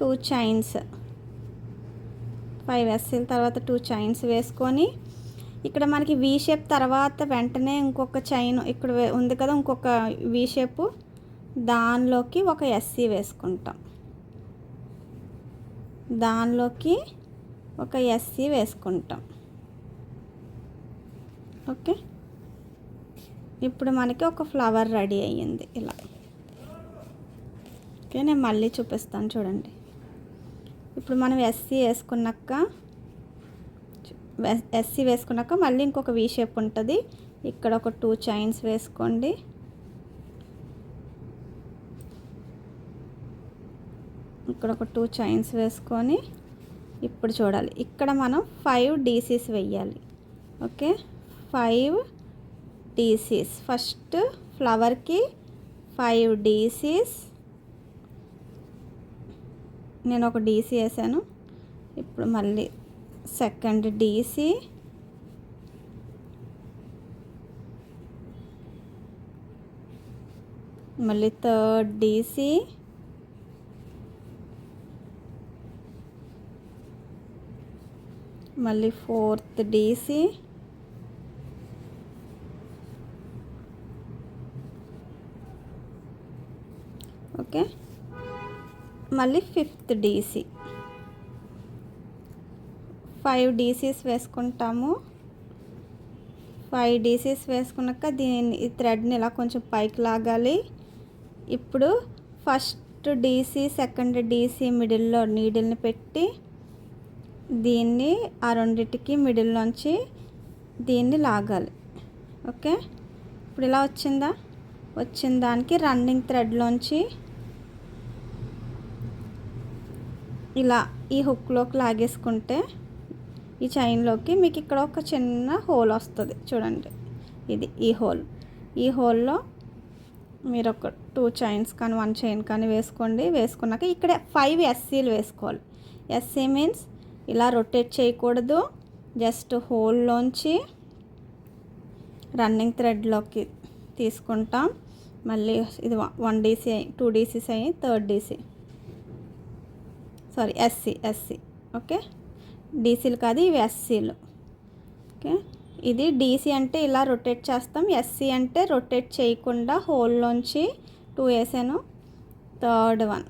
2 చైన్స్, 5 ఎస్సీల తర్వాత 2 చైన్స్ వేసుకొని ఇక్కడ మనకి వీ షేప్ తర్వాత వెంటనే ఇంకొక చైన్ ఇక్కడ ఉంది కదా, ఇంకొక వీ షేపు, దానిలోకి ఒక ఎస్సీ వేసుకుంటాం. దానిలోకి ఒక ఎస్సీ వేసుకుంటాం. ఓకే, ఇప్పుడు మనకి ఒక ఫ్లవర్ రెడీ అయ్యింది ఇలా. ఓకే, నేను మళ్ళీ చూపిస్తాను చూడండి. ఇప్పుడు మనం ఎస్సీ వేసుకున్నాక మళ్ళీ ఇంకొక వీ షేప్ ఉంటుంది. ఇక్కడ ఒక 2 చైన్స్ వేసుకోండి. ఇక్కడ ఒక 2 చైన్స్ వేసుకొని ఇప్పుడు చూడాలి, ఇక్కడ మనం 5 డీసీస్ వేయాలి. Okay, 5 DCs. ఫస్ట్ ఫ్లవర్కి 5 డీసీస్. నేను ఒక డీసీ వేసాను. ఇప్పుడు మళ్ళీ సెకండ్ డీసీ, మళ్ళీ థర్డ్ డీసీ, మళ్ళీ ఫోర్త్ డీసీ, ఓకే, మళ్ళీ ఫిఫ్త్ డీసీ. 5 డీసీస్ వేసుకుంటాము. 5 డీసీస్ వేసుకున్నాక ఈ థ్రెడ్ని ఇలా కొంచెం పైకి లాగాలి. ఇప్పుడు ఫస్ట్ డీసీ సెకండ్ డీసీ మిడిల్లో నీడిల్ని పెట్టి దీన్ని ఆ రెండిటికి మిడిల్లోంచి దీన్ని లాగాలి. ఓకే, ఇప్పుడు ఇలా వచ్చిందా, వచ్చిన దానికి రన్నింగ్ థ్రెడ్లోంచి ఇలా ఈ హుక్లోకి లాగేసుకుంటే ఈ చైన్లోకి మీకు ఇక్కడ ఒక చిన్న హోల్ వస్తుంది చూడండి. ఇది ఈ హోల్. ఈ హోల్లో మీరు ఒక 2 చైన్స్ కానీ 1 చైన్ కానీ వేసుకోండి. వేసుకున్నాక ఇక్కడ 5 ఎస్సీలు వేసుకోవాలి. ఎస్సీ మీన్స్ ఇలా రొటేట్ చేయకూడదు, జస్ట్ హోల్లోంచి రన్నింగ్ థ్రెడ్లోకి తీసుకుంటాం. మళ్ళీ ఇది 1 డీసీ 2 డీసీస్ అయ్యి third DC, sorry SC. Okay, డీసీలు కాదు ఇవి ఎస్సీలు. ఓకే, ఇది డీసీ అంటే ఇలా రొటేట్ చేస్తాం. ఎస్సీ అంటే రొటేట్ చేయకుండా హోల్లోంచి 2 వేసాను. Third one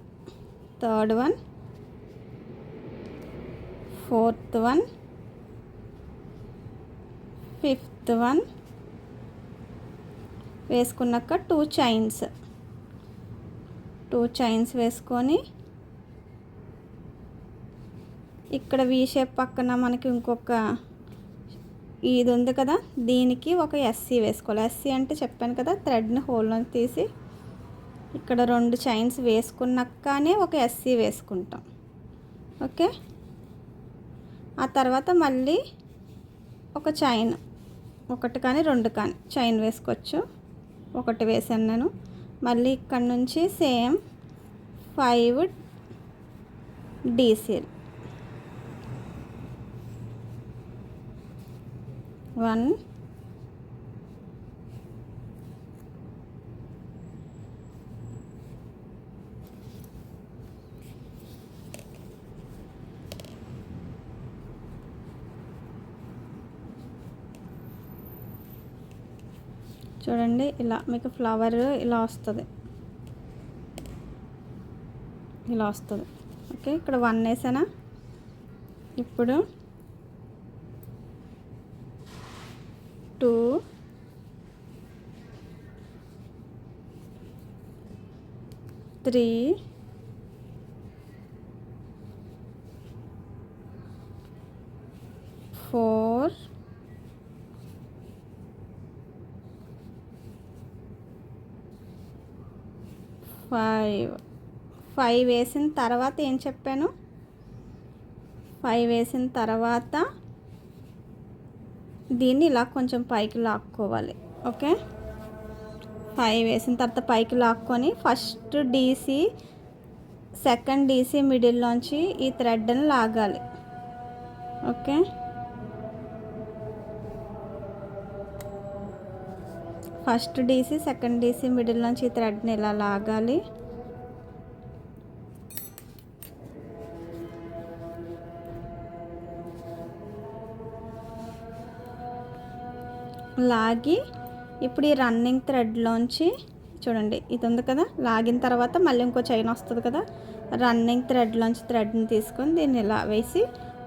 third one, fourth one, fifth one వేసుకున్నాక 2 చైన్స్ వేసుకొని ఇక్కడ వీ షేప్ పక్కన మనకి ఇంకొక ఇది ఉంది కదా, దీనికి ఒక ఎస్సీ వేసుకోవాలి. ఎస్సీ అంటే చెప్పాను కదా, థ్రెడ్ని హోల్లో తీసి ఇక్కడ 2 చైన్స్ వేసుకున్నాకనే ఒక ఎస్సీ వేసుకుంటాం. ఓకే, ఆ తర్వాత మళ్ళీ ఒక చైన్, 1 కానీ 2 కానీ చైన్ వేసుకోవచ్చు. 1 వేసాను నేను. మళ్ళీ ఇక్కడ నుంచి సేమ్ 5 డీసీలు, 1, చూడండి ఇలా మీకు ఫ్లవర్ ఇలా వస్తుంది. ఓకే, ఇక్కడ 1 వేసానా. ఇప్పుడు 2, 3, 4, 5 వేసిన తర్వాత ఏం చెప్పాను, 5 వేసిన తర్వాత దీన్ని ఇలా కొంచెం పైకి లాక్కోవాలి. ఓకే, 5 వేసిన తర్వాత పైకి లాక్కొని ఫస్ట్ డీసీ, సెకండ్ డీసీ మిడిల్లోంచి ఈ థ్రెడ్ని లాగాలి. ఓకే, ఫస్ట్ డీసీ, సెకండ్ డీసీ మిడిల్లోంచి ఈ థ్రెడ్ని ఇలా లాగాలి. లాగి ఇప్పుడు ఈ రన్నింగ్ థ్రెడ్లోంచి చూడండి, ఇది ఉంది కదా, లాగిన తర్వాత మళ్ళీ ఇంకో చైన్ వస్తుంది కదా, రన్నింగ్ థ్రెడ్లోంచి థ్రెడ్ని తీసుకొని దీన్ని ఇలా వేసి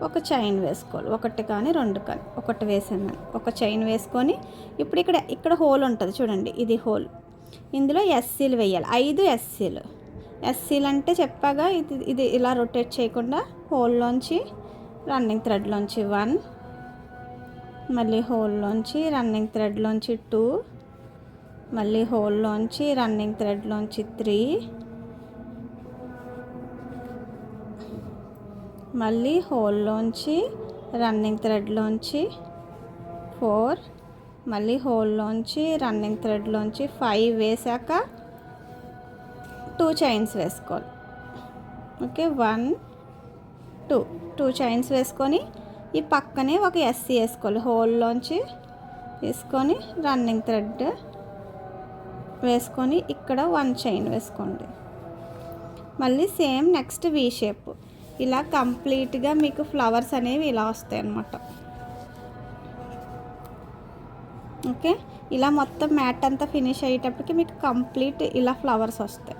ఒక చైన్ వేసుకోవాలి. 1 కానీ 2 కానీ 1 వేసాను నేను. ఒక చైన్ వేసుకొని ఇప్పుడు ఇక్కడ హోల్ ఉంటుంది చూడండి, ఇది హోల్. ఇందులో ఎస్సీలు వేయాలి, 5 ఎస్సీలు. ఎస్సీలు అంటే చెప్పాగా, ఇది ఇలా రొటేట్ చేయకుండా హోల్లోంచి రన్నింగ్ థ్రెడ్లోంచి 1, మళ్ళీ హోల్లోంచి రన్నింగ్ థ్రెడ్లోంచి 2, మళ్ళీ హోల్లోంచి రన్నింగ్ థ్రెడ్లోంచి 3, మళ్ళీ హోల్లోంచి రన్నింగ్ థ్రెడ్లోంచి 4, మళ్ళీ హోల్లోంచి రన్నింగ్ థ్రెడ్లోంచి 5 వేసాక 2 చైన్స్ వేసుకోవాలి. ఓకే, 1, 2 చైన్స్ వేసుకొని ఈ పక్కనే ఒక ఎస్సీ వేసుకోవాలి. హోల్లోంచి తీసుకొని రన్నింగ్ థ్రెడ్ వేసుకొని ఇక్కడ 1 చైన్ వేసుకోండి. మళ్ళీ సేమ్ నెక్స్ట్ వీ షేప్. ఇలా కంప్లీట్గా మీకు ఫ్లవర్స్ అనేవి ఇలా వస్తాయి అన్నమాట. ఓకే, ఇలా మొత్తం మ్యాట్ అంతా ఫినిష్ అయ్యేటప్పటికి మీకు కంప్లీట్ ఇలా ఫ్లవర్స్ వస్తాయి.